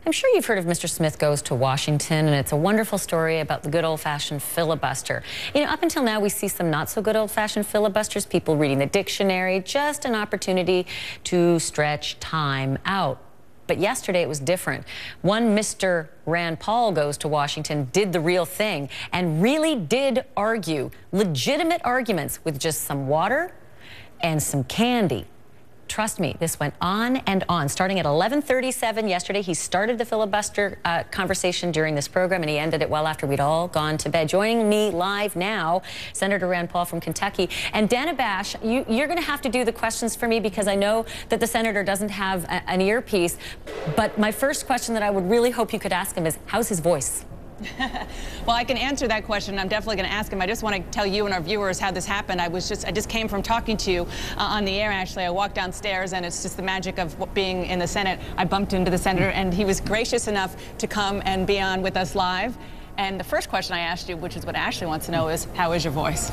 I'm sure you've heard of Mr. Smith Goes to Washington, and it's a wonderful story about the good old-fashioned filibuster. You know, up until now, we see some not-so-good old-fashioned filibusters, people reading the dictionary, just an opportunity to stretch time out. But yesterday it was different. One Mr. Rand Paul Goes to Washington did the real thing and really did argue legitimate arguments with just some water and some candy. Trust me, this went on and on. Starting at 11:37 yesterday, he started the filibuster conversation during this program, and he ended it well after we'd all gone to bed. Joining me live now, Senator Rand Paul from Kentucky. And Dana Bash, you're going to have to do the questions for me because I know that the senator doesn't have an earpiece. But my first question that I would really hope you could ask him is, how's his voice? Well, I can answer that question. I'm definitely going to ask him. I just want to tell you and our viewers how this happened. I just came from talking to you on the air, actually. I walked downstairs, and it's just the magic of being in the Senate. I bumped into the senator, and he was gracious enough to come and be on with us live. And the first question I asked you, which is what Ashley wants to know, is how is your voice?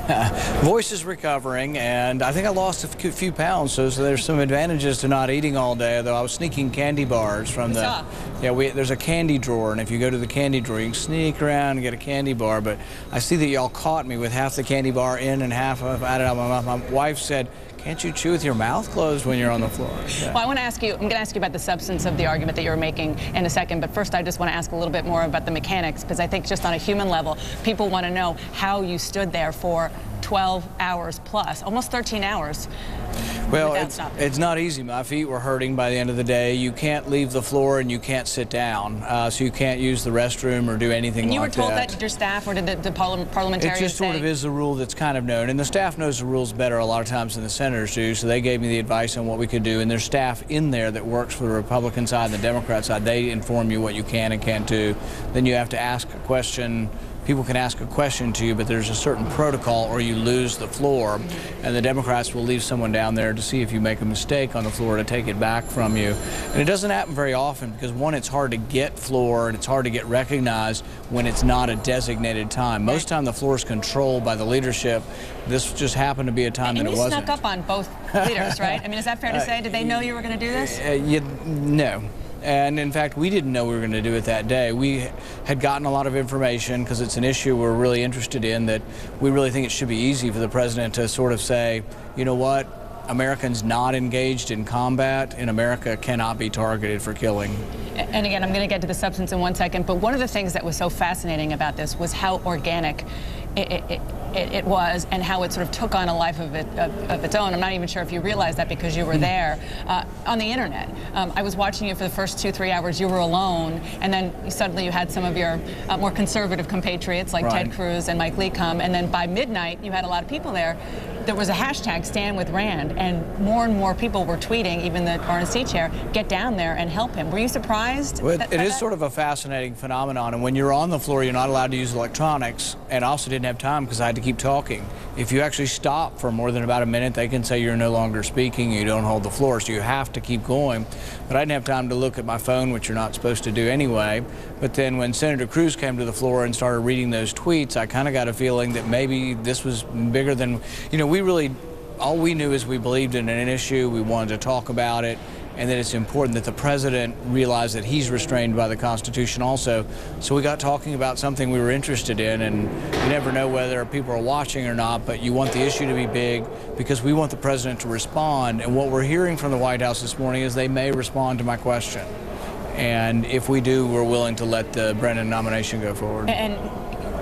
Voice is recovering, and I think I lost a few pounds, so there's some advantages to not eating all day, though I was sneaking candy bars from the... Yeah, there's a candy drawer, and if you go to the candy drawer, you can sneak around and get a candy bar, but I see that y'all caught me with half the candy bar in and half of out of my mouth. My wife said, can't you chew with your mouth closed when you're on the floor? Yeah. Well, I'm going to ask you about the substance of the argument that you were making in a second, but first I just want to ask a little bit more about the mechanics, because I think just on a human level, people want to know how you stood there for 12 hours plus, almost 13 hours. Well, it's not easy. My feet were hurting by the end of the day. You can't leave the floor and you can't sit down, so you can't use the restroom or do anything like that. And you were told that to your staff, or did the parliamentarians say? It just sort of is the rule that's kind of known, and the staff knows the rules better a lot of times than the senators do, so they gave me the advice on what we could do, and there's staff in there that works for the Republican side and the Democrat side. They inform you what you can and can't do. Then you have to ask a question. People can ask a question to you, but there's a certain protocol or you lose the floor, and the Democrats will leave someone down there to see if you make a mistake on the floor to take it back from you. And it doesn't happen very often because, one, it's hard to get floor and it's hard to get recognized when it's not a designated time. Most time the floor is controlled by the leadership. This just happened to be a time that it wasn't. And you snuck up on both leaders, right? I mean, is that fair to say? Did they know you were going to do this? No. And in fact, we didn't know we were going to do it that day. We had gotten a lot of information because it's an issue we're really interested in, that we really think it should be easy for the president to sort of say, you know what, Americans not engaged in combat in America cannot be targeted for killing. And again, I'm going to get to the substance in one second, but one of the things that was so fascinating about this was how organic it was, and how it sort of took on a life of its own. I'm not even sure if you realized that because you were there on the internet. I was watching you for the first 2-3 hours. You were alone, and then suddenly you had some of your more conservative compatriots like Ted Cruz and Mike Lee come, and then by midnight you had a lot of people there. There was a hashtag Stand with Rand, and more people were tweeting, even the RNC chair, get down there and help him. Were you surprised? Well, it is sort of a fascinating phenomenon, and when you're on the floor, you're not allowed to use electronics, and I also didn't have time because I had to keep talking. If you actually stop for more than about a minute, they can say you're no longer speaking, you don't hold the floor, so you have to keep going. But I didn't have time to look at my phone, which you're not supposed to do anyway. But then when Senator Cruz came to the floor and started reading those tweets, I kind of got a feeling that maybe this was bigger than, you know, all we knew is we believed in an issue, we wanted to talk about it, and that it's important that the president realize that he's restrained by the Constitution also. So we got talking about something we were interested in, and you never know whether people are watching or not, but you want the issue to be big because we want the president to respond. And what we're hearing from the White House this morning is they may respond to my question. And if we do, we're willing to let the Brennan nomination go forward. And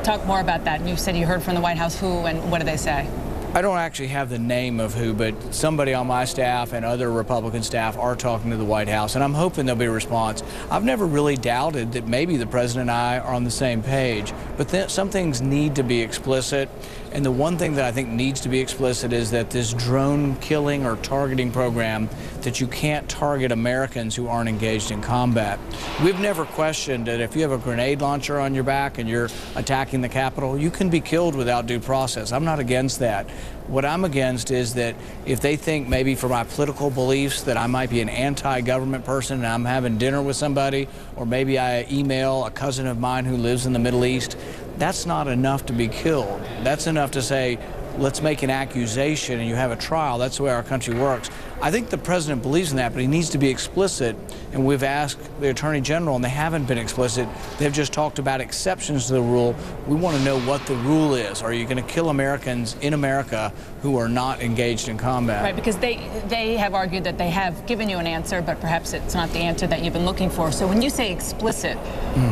talk more about that. You said you heard from the White House. Who and what did they say? I don't actually have the name of who, but somebody on my staff and other Republican staff are talking to the White House, and I'm hoping there'll be a response. I've never really doubted that maybe the president and I are on the same page, but some things need to be explicit, and the one thing that I think needs to be explicit is that this drone killing or targeting program, that you can't target Americans who aren't engaged in combat. We've never questioned that if you have a grenade launcher on your back and you're attacking the Capitol, you can be killed without due process. I'm not against that. What I'm against is that if they think maybe for my political beliefs that I might be an anti-government person and I'm having dinner with somebody, or maybe I email a cousin of mine who lives in the Middle East, that's not enough to be killed. That's enough to say, let's make an accusation and you have a trial. That's the way our country works. I think the president believes in that, but he needs to be explicit. And we've asked the Attorney General, and they haven't been explicit. They've just talked about exceptions to the rule. We want to know what the rule is. Are you going to kill Americans in America who are not engaged in combat? Right, because they have argued that they have given you an answer, but perhaps it's not the answer that you've been looking for. So when you say explicit,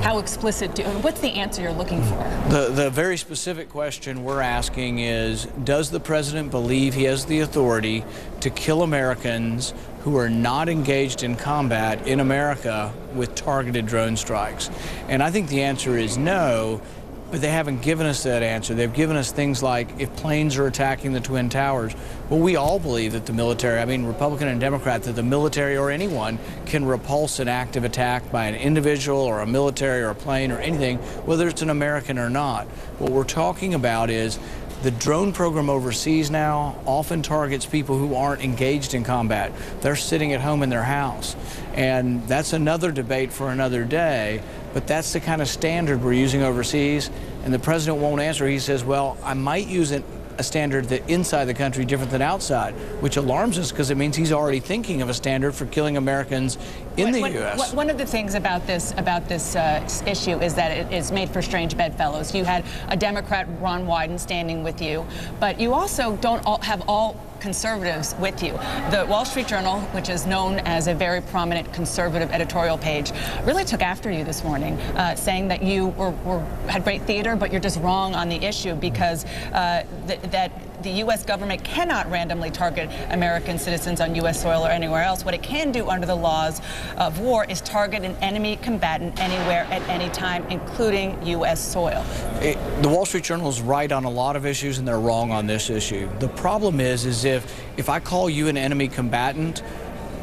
how explicit, what's the answer you're looking for? The very specific question we're asking is, does the president believe he has the authority to kill Americans who are not engaged in combat in America with targeted drone strikes? And I think the answer is no, but they haven't given us that answer. They've given us things like if planes are attacking the Twin Towers. Well, we all believe that the military, I mean Republican and Democrat, that the military or anyone can repulse an active attack by an individual or a military or a plane or anything, whether it's an American or not. What we're talking about is the drone program overseas now often targets people who aren't engaged in combat. They're sitting at home in their house. And that's another debate for another day, but that's the kind of standard we're using overseas. And the president won't answer. He says, well, I might use a standard that inside the country different than outside, which alarms us because it means he's already thinking of a standard for killing Americans in the U.S. One of the things about this issue is that it is made for strange bedfellows. You had a Democrat, Ron Wyden, standing with you, but you also don't have all conservatives with you. The Wall Street Journal, which is known as a very prominent conservative editorial page, really took after you this morning, saying that you had great theater, but you're just wrong on the issue because that the U.S. government cannot randomly target American citizens on U.S. soil or anywhere else. What it can do under the laws of war is target an enemy combatant anywhere at any time, including U.S. soil. The Wall Street Journal is right on a lot of issues, and they're wrong on this issue. The problem is if I call you an enemy combatant,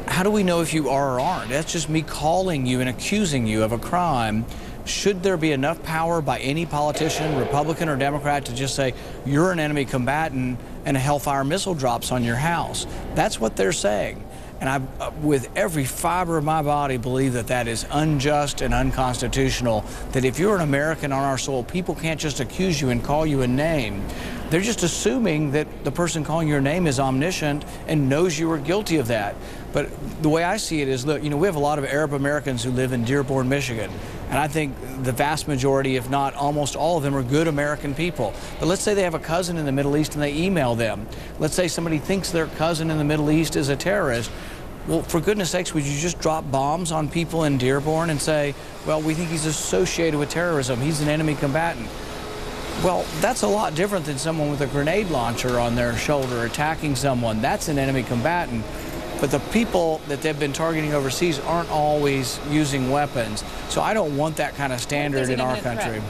how do we know if you are or aren't? That's just me calling you and accusing you of a crime. Should there be enough power by any politician, Republican or Democrat, to just say, you're an enemy combatant and a Hellfire missile drops on your house? That's what they're saying. And I, with every fiber of my body, believe that that is unjust and unconstitutional, that if you're an American on our soil, people can't just accuse you and call you a name. They're just assuming that the person calling your name is omniscient and knows you were guilty of that. But the way I see it is, look, you know, we have a lot of Arab Americans who live in Dearborn, Michigan. And I think the vast majority, if not almost all of them, are good American people. But let's say they have a cousin in the Middle East and they email them. Let's say somebody thinks their cousin in the Middle East is a terrorist. Well, for goodness sakes, would you just drop bombs on people in Dearborn and say, well, we think he's associated with terrorism, he's an enemy combatant? Well, that's a lot different than someone with a grenade launcher on their shoulder attacking someone. That's an enemy combatant. But the people that they've been targeting overseas aren't always using weapons. So I don't want that kind of standard in our country.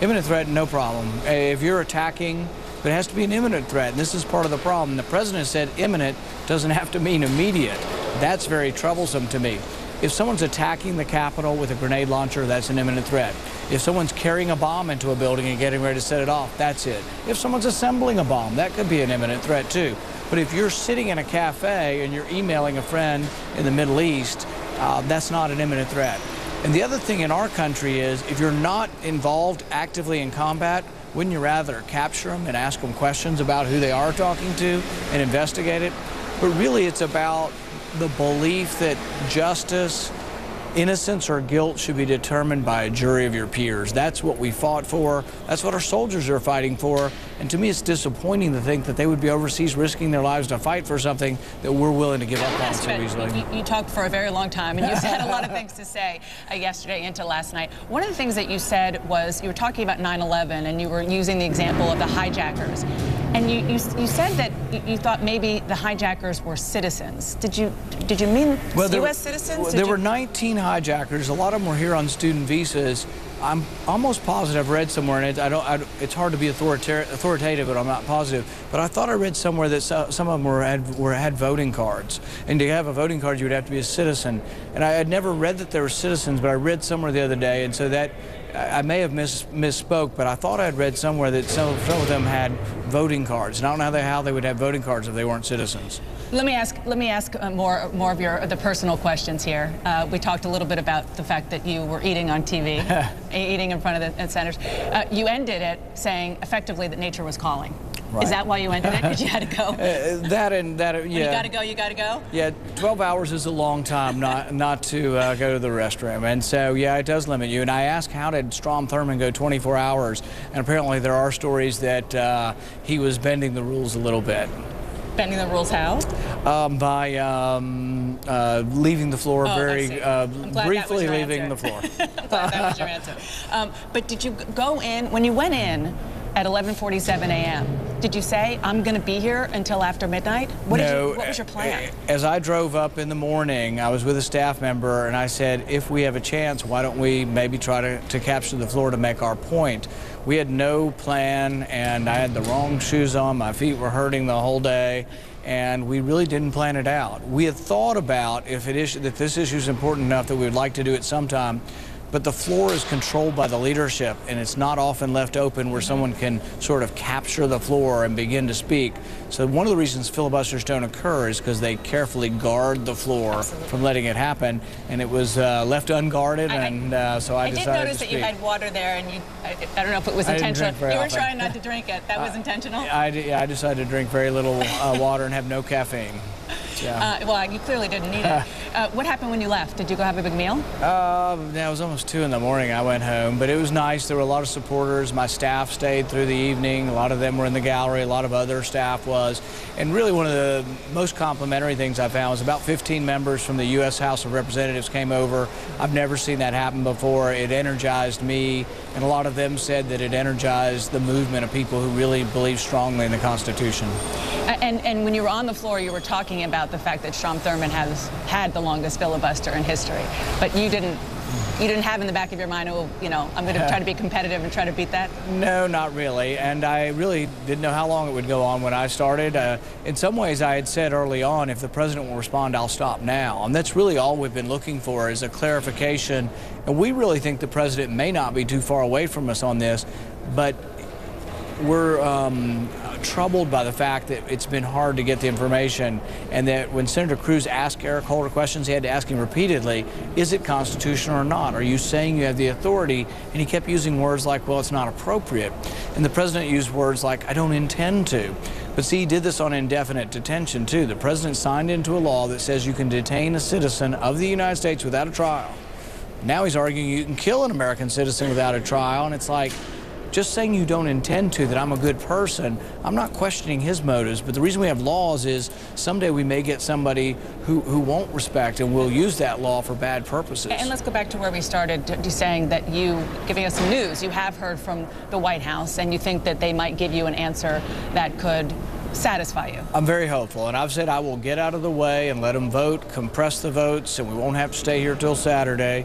Imminent threat, no problem. If you're attacking, but it has to be an imminent threat, and this is part of the problem. The president said imminent doesn't have to mean immediate. That's very troublesome to me. If someone's attacking the Capitol with a grenade launcher, that's an imminent threat. If someone's carrying a bomb into a building and getting ready to set it off, that's it. If someone's assembling a bomb, that could be an imminent threat too. But if you're sitting in a cafe and you're emailing a friend in the Middle East, that's not an imminent threat. And the other thing in our country is, if you're not involved actively in combat, wouldn't you rather capture them and ask them questions about who they are talking to and investigate it? But really it's about the belief that justice, innocence or guilt should be determined by a jury of your peers. That's what we fought for. That's what our soldiers are fighting for. And to me, it's disappointing to think that they would be overseas risking their lives to fight for something that we're willing to give up on so easily. You talked for a very long time, and you had a lot of things to say yesterday into last night. One of the things that you said was you were talking about 9/11, and you were using the example of the hijackers. And you said that you thought maybe the hijackers were citizens. Did you mean U.S. citizens? There were 19 hijackers. A lot of them were here on student visas. I'm almost positive I've read somewhere, and it's hard to be authoritative, but I'm not positive. But I thought I read somewhere that some of them had voting cards. And to have a voting card, you would have to be a citizen. And I had never read that they were citizens, but I read somewhere the other day, and so that I may have misspoke, but I thought I had read somewhere that some of them had voting cards. And I don't know how they would have voting cards if they weren't citizens. Let me ask more of the personal questions here. We talked a little bit about the fact that you were eating on TV, eating in front of the senators. You ended it saying effectively that nature was calling. Right. Is that why you ended it? Because you had to go? Yeah. When you got to go, you got to go? Yeah, 12 hours is a long time not to go to the restroom. And so, yeah, it does limit you. And I asked, how did Strom Thurmond go 24 hours? And apparently there are stories that he was bending the rules a little bit. Bending the rules how? By leaving the floor briefly leaving the floor. I'm glad that was your answer. But did you go in, when you went in at 11:47 a.m., did you say, I'm going to be here until after midnight? What was your plan? As I drove up in the morning, I was with a staff member, and I said, if we have a chance, why don't we maybe try to capture the floor to make our point? We had no plan, and I had the wrong shoes on. My feet were hurting the whole day, and we really didn't plan it out. We had thought about that this issue is important enough that we would like to do it sometime, but the floor is controlled by the leadership, and it's not often left open where someone can sort of capture the floor and begin to speak. So one of the reasons filibusters don't occur is because they carefully guard the floor from letting it happen, and it was left unguarded, so I decided to speak. I did notice that you had water there, and I don't know if it was intentional. You were trying not to drink it. That was intentional? I decided to drink very little water and have no caffeine. Yeah. Well, you clearly didn't need it. What happened when you left? Did you go have a big meal? Yeah, it was almost 2 in the morning. I went home, but it was nice. There were a lot of supporters. My staff stayed through the evening. A lot of them were in the gallery. A lot of other staff was. And really one of the most complimentary things I found was about 15 members from the U.S. House of Representatives came over. I've never seen that happen before. It energized me, and a lot of them said that it energized the movement of people who really believe strongly in the Constitution. And when you were on the floor, you were talking about the fact that Strom Thurmond has had the longest filibuster in history, but you didn't have in the back of your mind, oh, you know, I'm going to try to be competitive and try to beat that? No, not really. And I really didn't know how long it would go on when I started. In some ways, I had said early on, if the president will respond, I'll stop now. And that's really all we've been looking for is a clarification. And we really think the president may not be too far away from us on this, but we're troubled by the fact that it's been hard to get the information, and that when Senator Cruz asked Eric Holder questions, he had to ask him repeatedly, is it constitutional or not? Are you saying you have the authority? And he kept using words like, well, it's not appropriate. And the president used words like, I don't intend to. But see, he did this on indefinite detention, too. The president signed into a law that says you can detain a citizen of the United States without a trial. Now he's arguing you can kill an American citizen without a trial, and it's like, just saying you don't intend to, that I'm a good person, I'm not questioning his motives, but the reason we have laws is someday we may get somebody who won't respect and will use that law for bad purposes. And let's go back to where we started, to saying that giving us some news, you have heard from the White House, and you think that they might give you an answer that could satisfy you. I'm very hopeful, and I've said I will get out of the way and let them vote, compress the votes, and we won't have to stay here till Saturday.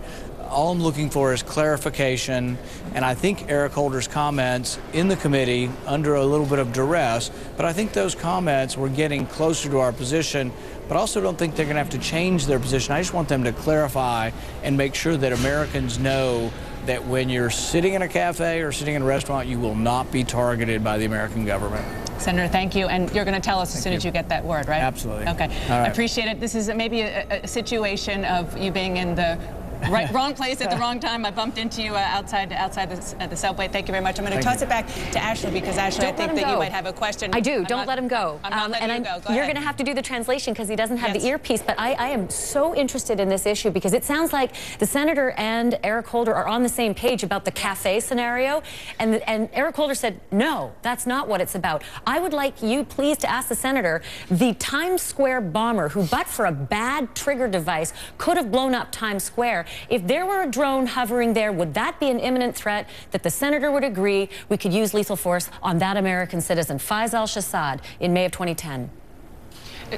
All I'm looking for is clarification, and I think Eric Holder's comments in the committee under a little bit of duress, but I think those comments were getting closer to our position, but I also don't think they're going to have to change their position. I just want them to clarify and make sure that Americans know that when you're sitting in a cafe or sitting in a restaurant, you will not be targeted by the American government. Senator, thank you. And you're going to tell us as soon as you get that word, right? Absolutely. Okay. All right. I appreciate it. This is maybe a situation of you being in the wrong place at the wrong time. I bumped into you outside the subway. Thank you very much. I'm going to toss it back to Ashley, because Ashley, I think that you might have a question. I do. Don't let him go. I'm not letting him go. Go You're ahead. going to have to do the translation because he doesn't have the earpiece. But I am so interested in this issue because it sounds like the senator and Eric Holder are on the same page about the cafe scenario. And Eric Holder said, no, that's not what it's about. I would like you, please, to ask the senator, the Times Square bomber who, but for a bad trigger device, could have blown up Times Square. If there were a drone hovering there, would that be an imminent threat that the senator would agree we could use lethal force on that American citizen, Faiz al-Shahzad, in May of 2010?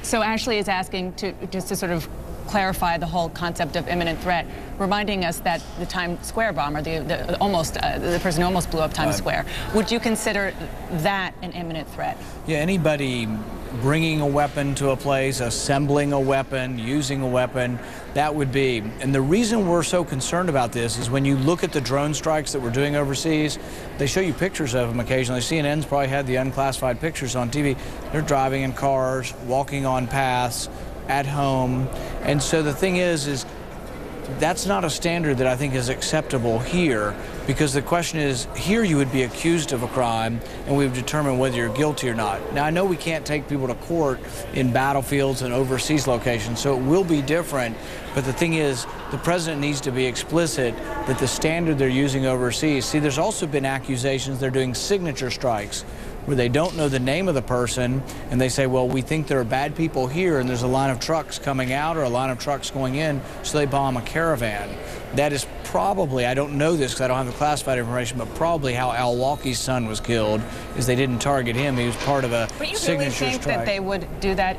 So Ashley is asking just to sort of clarify the whole concept of imminent threat, reminding us that the Times Square bomber, the person who almost blew up Times Square, would you consider that an imminent threat? Yeah, anybody bringing a weapon to a place, assembling a weapon, using a weapon, that would be. And the reason we're so concerned about this is when you look at the drone strikes that we're doing overseas, they show you pictures of them occasionally. CNN's probably had the unclassified pictures on TV. They're driving in cars, walking on paths, at home. And so the thing is That's not a standard that I think is acceptable here, because the question is, here you would be accused of a crime and we would determine whether you're guilty or not. Now, I know we can't take people to court in battlefields and overseas locations, so it will be different. But the thing is, the president needs to be explicit that the standard they're using overseas. See, there's also been accusations they're doing signature strikes, where they don't know the name of the person, and they say, well, we think there are bad people here, and there's a line of trucks coming out or a line of trucks going in, so they bomb a caravan. That is probably, I don't know this because I don't have the classified information, but probably how Al Walke's son was killed, is they didn't target him. He was part of a signature strike. But you really think that they would do that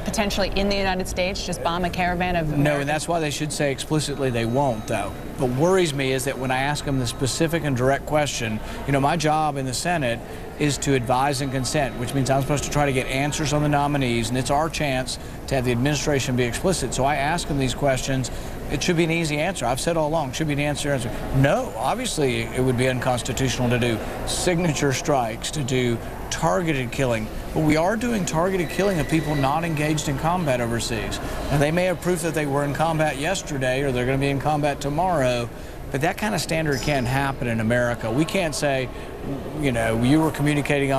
potentially in the United States, just bomb a caravan of Americans? No, and that's why they should say explicitly they won't, though. What worries me is that when I ask them the specific and direct question, you know, my job in the Senate is to advise and consent, which means I'm supposed to try to get answers on the nominees, and it's our chance to have the administration be explicit. So I ask them these questions. It should be an easy answer. I've said all along, it should be an answer. No, obviously it would be unconstitutional to do signature strikes, to do targeted killing. But we are doing targeted killing of people not engaged in combat overseas. And they may have proof that they were in combat yesterday or they're going to be in combat tomorrow, but that kind of standard can't happen in America. We can't say, you know, you were communicating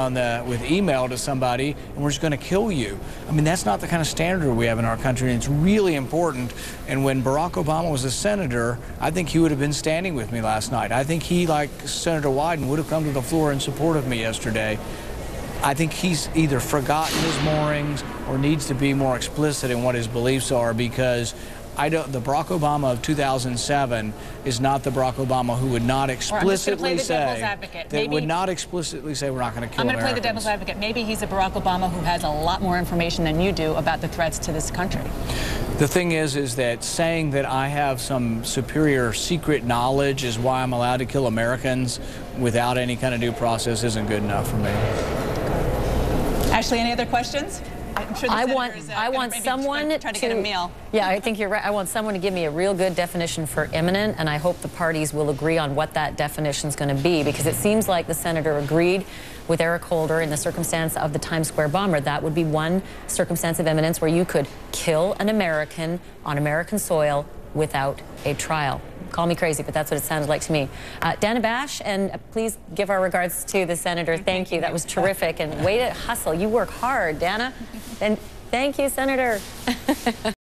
with email to somebody and we're just going to kill you. I mean, that's not the kind of standard we have in our country, and it's really important. And when Barack Obama was a senator, I think he would have been standing with me last night. I think he, like Senator Wyden, would have come to the floor in support of me yesterday. I think he's either forgotten his moorings or needs to be more explicit in what his beliefs are, because the Barack Obama of 2007 is not the Barack Obama who would not explicitly say we're not going to kill Americans. I'm going to play the devil's advocate. Maybe he's a Barack Obama who has a lot more information than you do about the threats to this country. The thing is that saying that I have some superior secret knowledge is why I'm allowed to kill Americans without any kind of due process isn't good enough for me. Ashley, any other questions? I'm sure I want someone to get a meal. Yeah, I think you're right. I want someone to give me a real good definition for imminent, and I hope the parties will agree on what that definition is going to be, because it seems like the senator agreed with Eric Holder in the circumstance of the Times Square bomber. That would be one circumstance of imminence where you could kill an American on American soil without a trial. Call me crazy, but that's what it sounded like to me. Dana Bash, and please give our regards to the senator. Thank you. That was terrific. And way to hustle. You work hard, Dana. And thank you, Senator.